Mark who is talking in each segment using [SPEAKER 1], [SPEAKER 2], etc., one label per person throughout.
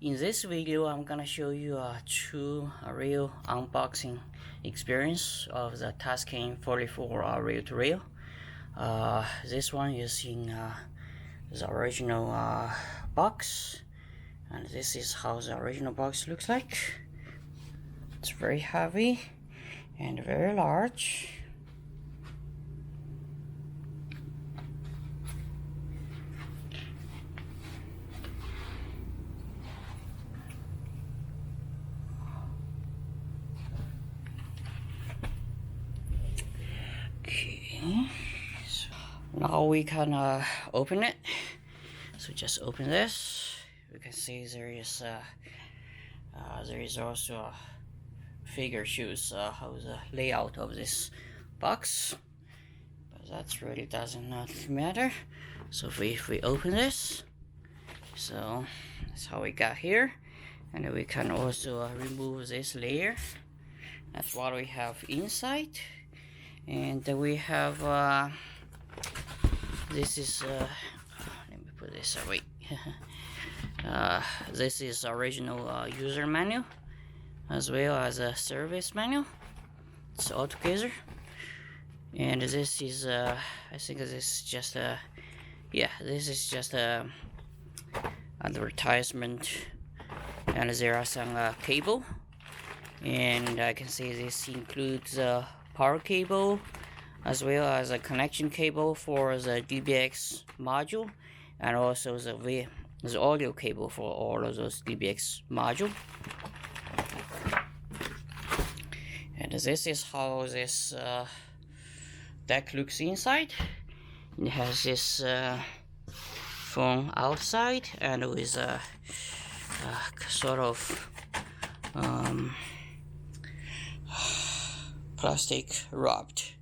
[SPEAKER 1] In this video, I'm gonna show you a true real unboxing experience of the Tascam 44 reel-to-reel. This one is in the original box, and this is how the original box looks like. It's very heavy and very large. Okay, so now we can open it. So just open this. You can see there is also a figure shows how the layout of this box, but that really doesn't matter. So if we open this, so that's how we got here, and we can also remove this layer. That's what we have inside. And we have this is let me put this away. This is original user manual as well as a service manual. It's all together. And this is I think this is just a this is just a advertisement, and there are some cable, and I can see this includes power cable as well as a connection cable for the DBX module, and also the audio cable for all of those DBX module. And this is how this deck looks inside. It has this phone outside and with a sort of plastic wrapped.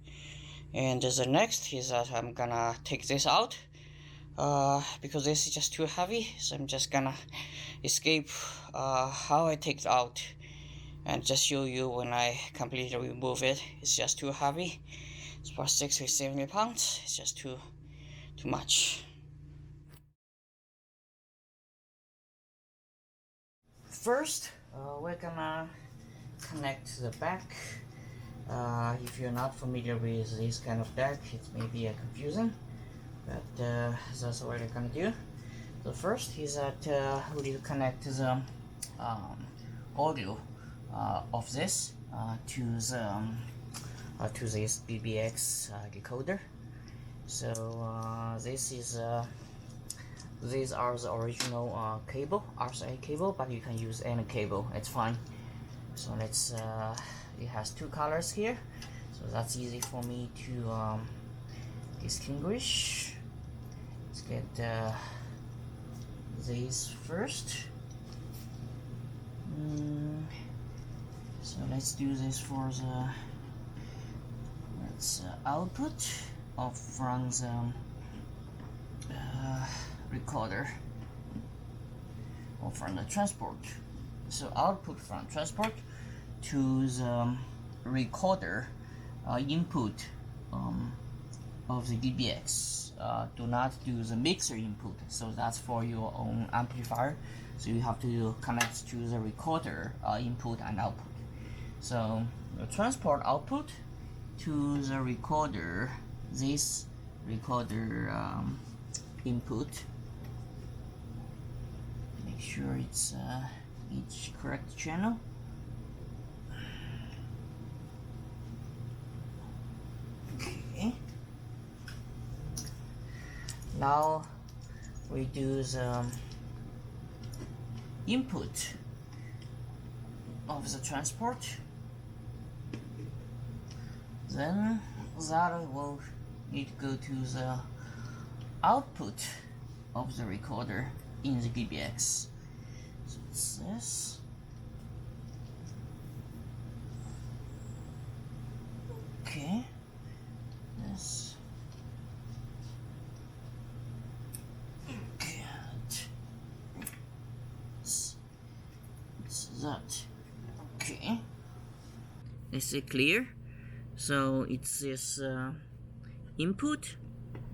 [SPEAKER 1] And the next is that I'm gonna take this out because this is just too heavy, so I'm just gonna escape how I take it out and just show you when I completely remove it. It's just too heavy. It's about 60 or 70 pounds. It's just too much. First, we're gonna connect the back. If you're not familiar with this kind of deck, it may be confusing, but that's what we're gonna do. So first is that we need to connect the audio of this to this BBX decoder. So these are the original cable, RCA cable, but you can use any cable, it's fine. So let's it has two colors here, so that's easy for me to distinguish. Let's get these first. So let's do this for the output from the recorder or from the transport. So output from transport to the recorder input of the DBX. Do not do the mixer input, so that's for your own amplifier. So you have to connect to the recorder input and output. So the transport output to the recorder, this recorder input. Make sure it's each correct channel. Okay. Now we do the input of the transport. Then that will need to go to the output of the recorder in the DBX. So it's this. Okay. This. Okay. It's that. Okay. Is it clear? So it's this input,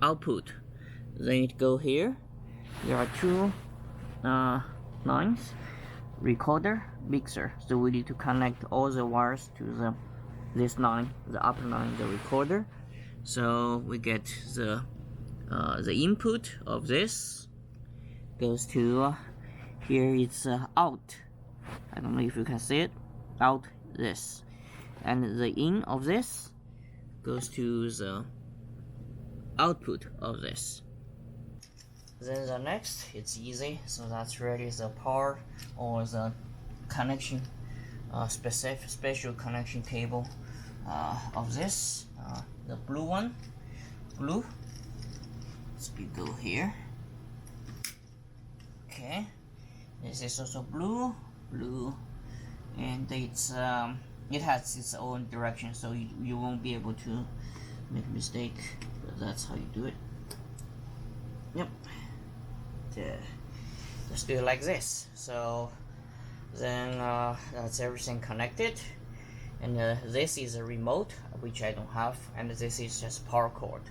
[SPEAKER 1] output. Then it go here. There are two lines, recorder mixer. So we need to connect all the wires to this line, the upper line, the recorder. So we get the input of this goes to here. It's out. I don't know if you can see it. Out this, and the in of this goes to the output of this. Then the next, it's easy. So that's really the power or the connection, special connection cable of this. The blue one, blue. Let's go here. Okay, this is also blue, and it's it has its own direction, so you won't be able to make a mistake. But that's how you do it. Yep. Just do it like this. So then that's everything connected, and this is a remote, which I don't have, and this is just power cord.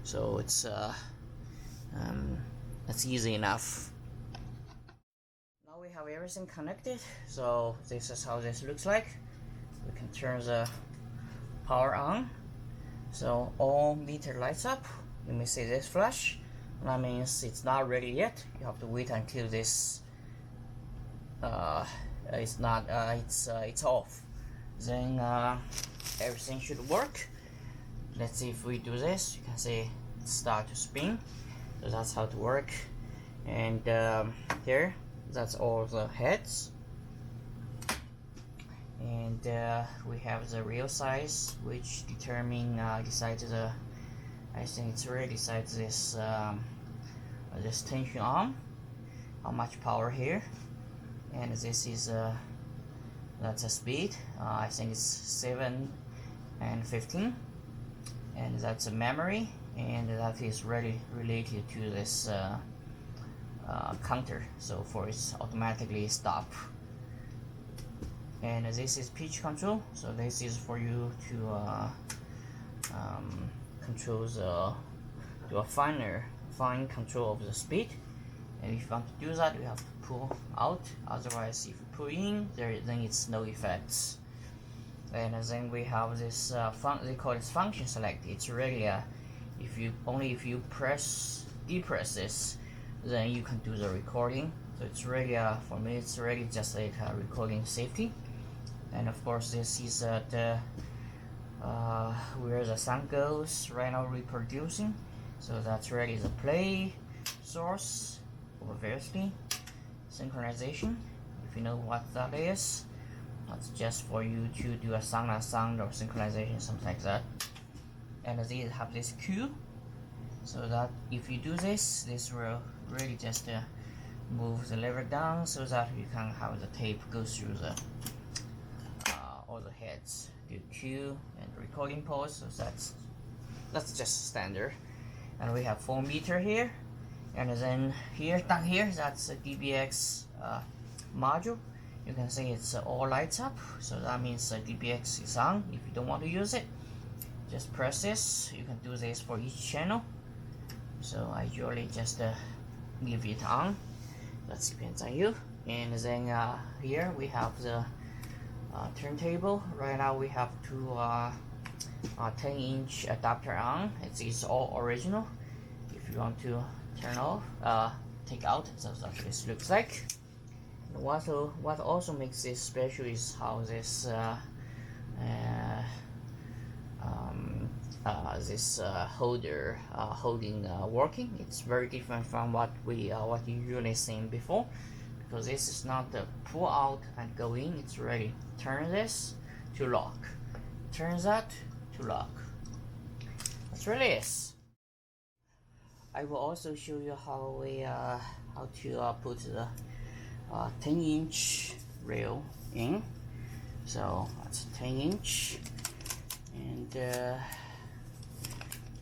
[SPEAKER 1] So it's that's easy enough. Now we have everything connected, so this is how this looks like. We can turn the power on, so all meter lights up. You may see this flash. That means it's not ready yet. You have to wait until this it's not it's off. Then everything should work. Let's see if we do this. You can see it start to spin. So that's how to work. And here, that's all the heads. And we have the real size, which decides the. I think it's really decides this this tension arm, how much power here, and this is that's a speed. I think it's 7 and 15, and that's a memory, and that is really related to this counter. So for it's automatically stop. And this is pitch control. So this is for you to control do a fine control of the speed. And if you want to do that, you have to pull out. Otherwise, if you pull in, then it's no effects. And then we have this they call it function select. It's really if you depress this, then you can do the recording. So it's really for me, it's really just like recording safety. And of course, this is where the sound goes right now, reproducing. So that's really the play source, obviously synchronization, if you know what that is. That's just for you to do a sound or synchronization, something like that. And they have this Q, so that if you do this will really just move the lever down so that you can have the tape go through the all the heads. Do Q and recording pause. So that's just standard. And we have 4 meter here, and then down here, that's a DBX module. You can see it's all lights up, so that means DBX is on. If you don't want to use it, just press this. You can do this for each channel. So I usually just leave it on. That depends on you. And then here we have the turntable. Right now we have two 10-inch adapter on. It's all original. If you want to turn off, take out, that's what this looks like. What also makes this special is how this holder holding working. It's very different from what you usually seen before, because this is not the pull out and go in. It's ready. Turn this to lock. Turn that to lock. That's really is. I will also show you how to put the 10-inch rail in. So that's 10-inch, and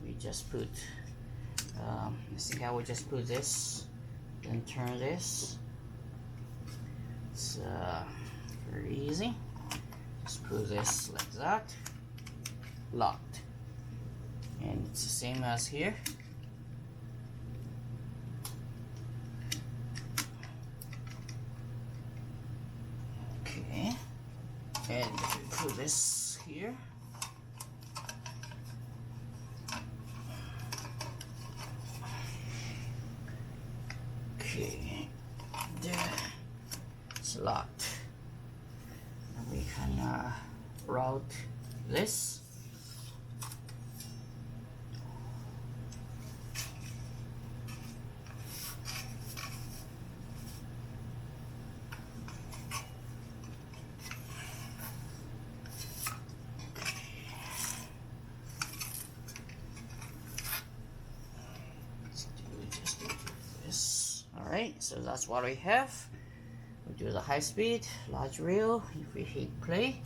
[SPEAKER 1] we just put. I think I will just put this, then turn this. It's very easy. Just put this like that, locked, and it's the same as here. Okay, and put this here. Okay, there, it's locked. And we can route this. Alright, so that's what we have. We do the high speed, large reel. If we hit play,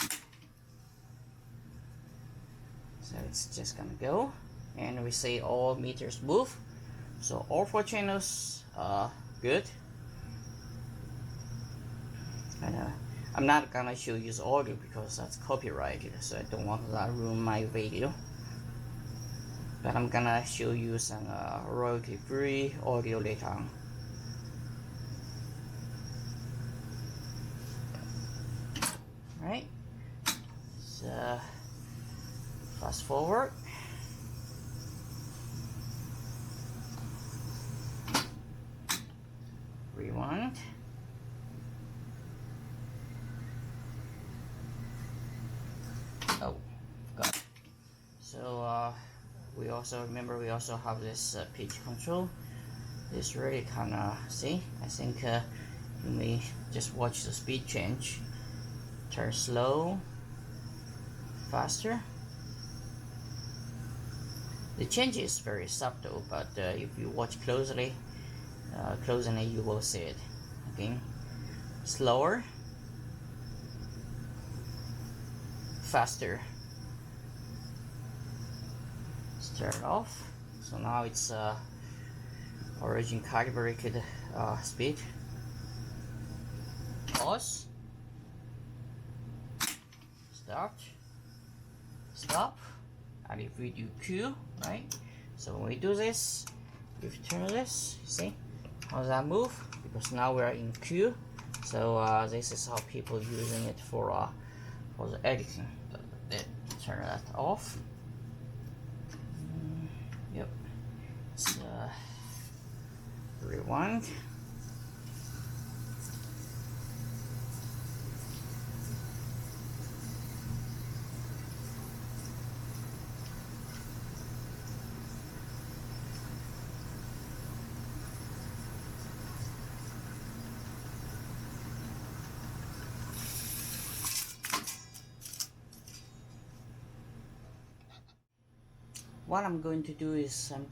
[SPEAKER 1] so it's just gonna go, and we see all meters move. So all 4 channels are good. And I'm not gonna show you the audio because that's copyrighted, so I don't want that ruin my video. But I'm gonna show you some royalty-free audio later on. Right, so fast forward. Rewind. Oh, got it. So we also remember we also have this pitch control. This really kind of, see, I think you may just watch the speed change. Turn slow, faster. The change is very subtle, but if you watch closely, you will see it. Okay, slower, faster. Start off. So now it's origin calibrated speed. Pause. Start, stop, and if we do Q, right? So when we do this, if you turn this, you see how does that move? Because now we're in Q. So this is how people using it for the editing. Turn that off. Yep. Let's rewind. What I'm going to do is I'm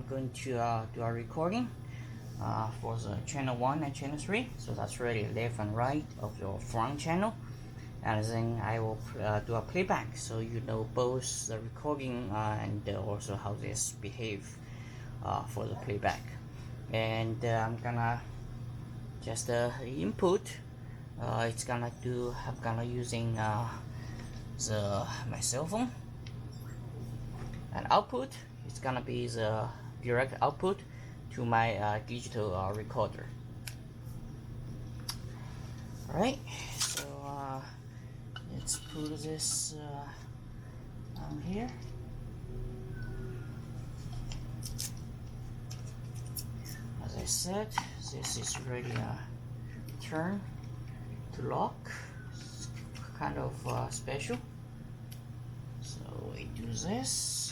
[SPEAKER 1] going to do a recording for the channel 1 and channel 3. So that's really left and right of your front channel, and then I will do a playback, so you know both the recording and also how this behave for the playback. And I'm gonna just input. It's gonna do. I'm gonna using my cell phone. And output, it's gonna be the direct output to my digital recorder. Alright, so let's put this on here. As I said, this is really a turn to lock. It's kind of special. So we do this.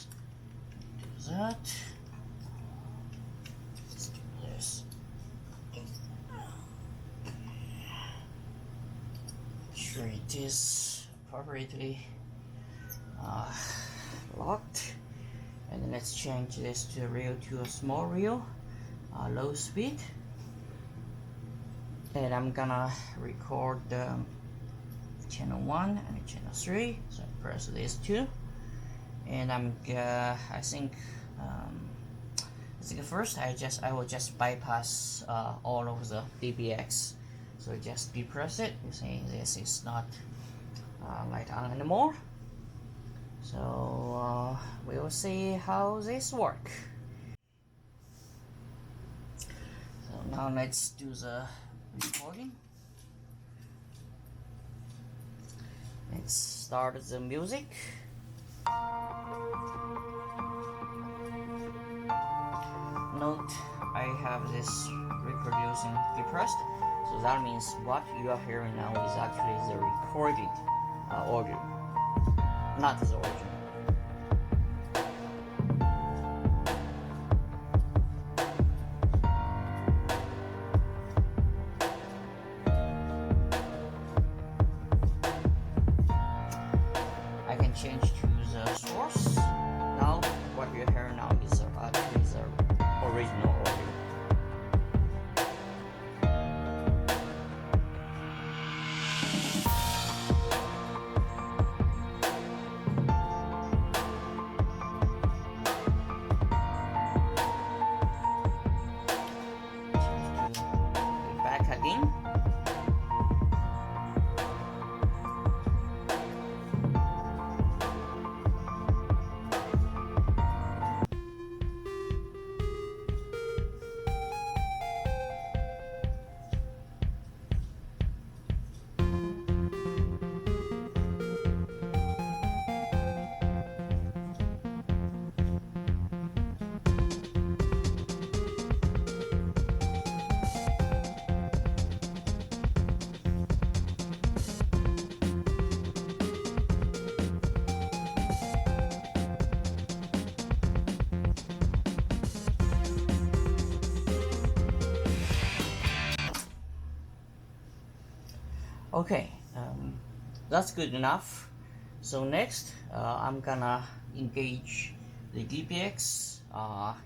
[SPEAKER 1] That this sure it is appropriately locked, and then let's change this to a reel to a small reel, low speed, and I'm gonna record channel 1 and channel 3. So I press these two, and I think first I will just bypass all of the DBX. So just depress it. You see this is not light on anymore. So we will see how this work. So now let's do the recording. Let's start the music. Note, I have this reproducing depressed, so that means what you are hearing now is actually the recorded audio, not the original. I can change to the source. Now what you're hearing now is actually the original audio. Back again. Okay, that's good enough. So next, I'm gonna engage the DPX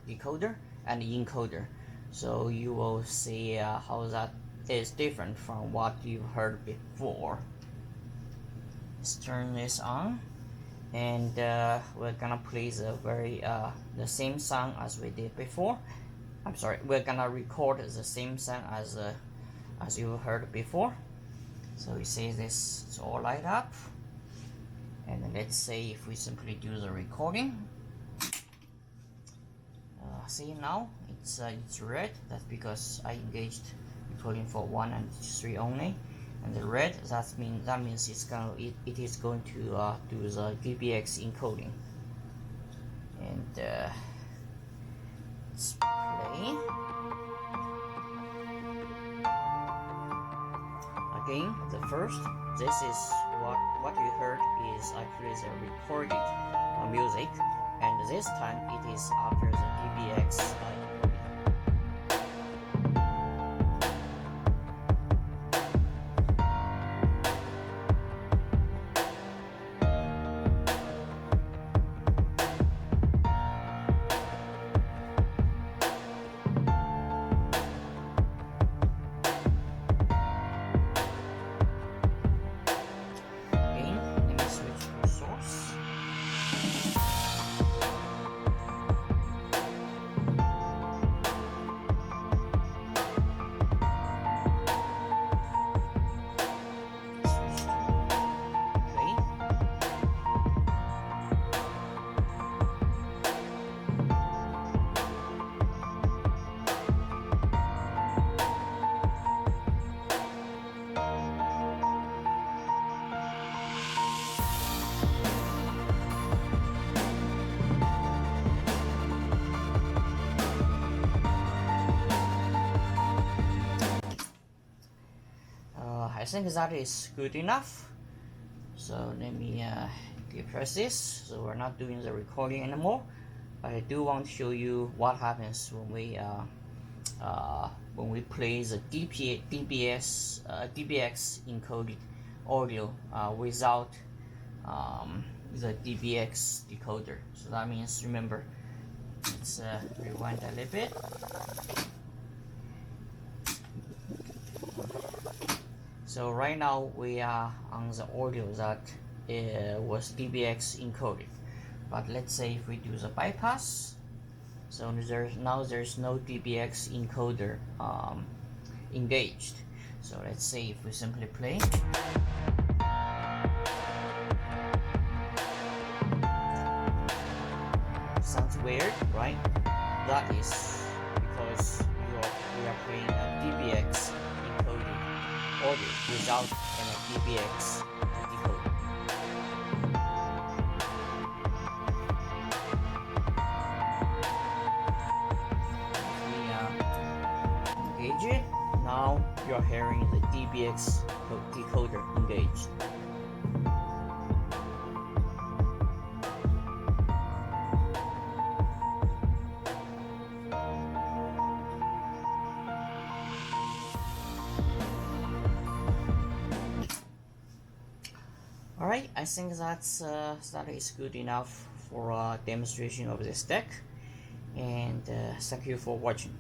[SPEAKER 1] decoder and encoder. So you will see how that is different from what you heard before. Let's turn this on, and we're gonna play the same song as we did before. I'm sorry, we're gonna record the same song as you heard before. So we say this is all light up, and then let's say if we simply do the recording. See now it's red. That's because I engaged recording for 1 and 3 only, and the red that means it is going to do the DBX encoding. And let's play. Again, this is what you heard is actually the recorded music, and this time it is after the DBX encoding. I think that is good enough. So let me depress this. So we're not doing the recording anymore, but I do want to show you what happens when we play the DBX encoded audio without the DBX decoder. So that means, remember, let's rewind a little bit. So right now we are on the audio that was DBX encoded, but let's say if we do the bypass, so there's no DBX encoder engaged. So let's say if we simply play. Sounds weird, right? That is because we are playing a DBX encoded audio without any DBX decoder. you're hearing the DBX decoder engaged. Alright, I think that is good enough for a demonstration of this deck, and thank you for watching.